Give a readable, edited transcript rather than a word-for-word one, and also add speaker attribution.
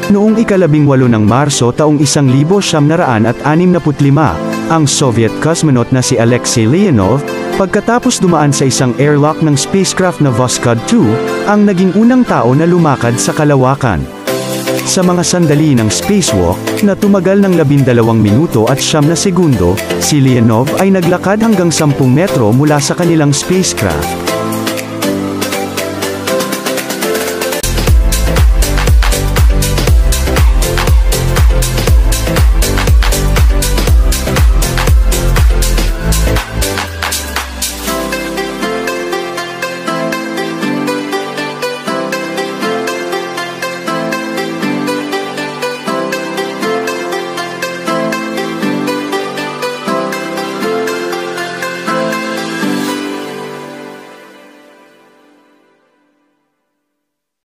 Speaker 1: Noong ika-18 ng Marso taong 1965, ang Soviet cosmonaut na si Alexei Leonov, pagkatapos dumaan sa isang airlock ng spacecraft na Voskhod 2, ang naging unang tao na lumakad sa kalawakan. Sa mga sandali ng spacewalk, na tumagal ng 12 minuto at 9 na segundo, si Leonov ay naglakad hanggang 10 metro mula sa kanilang spacecraft.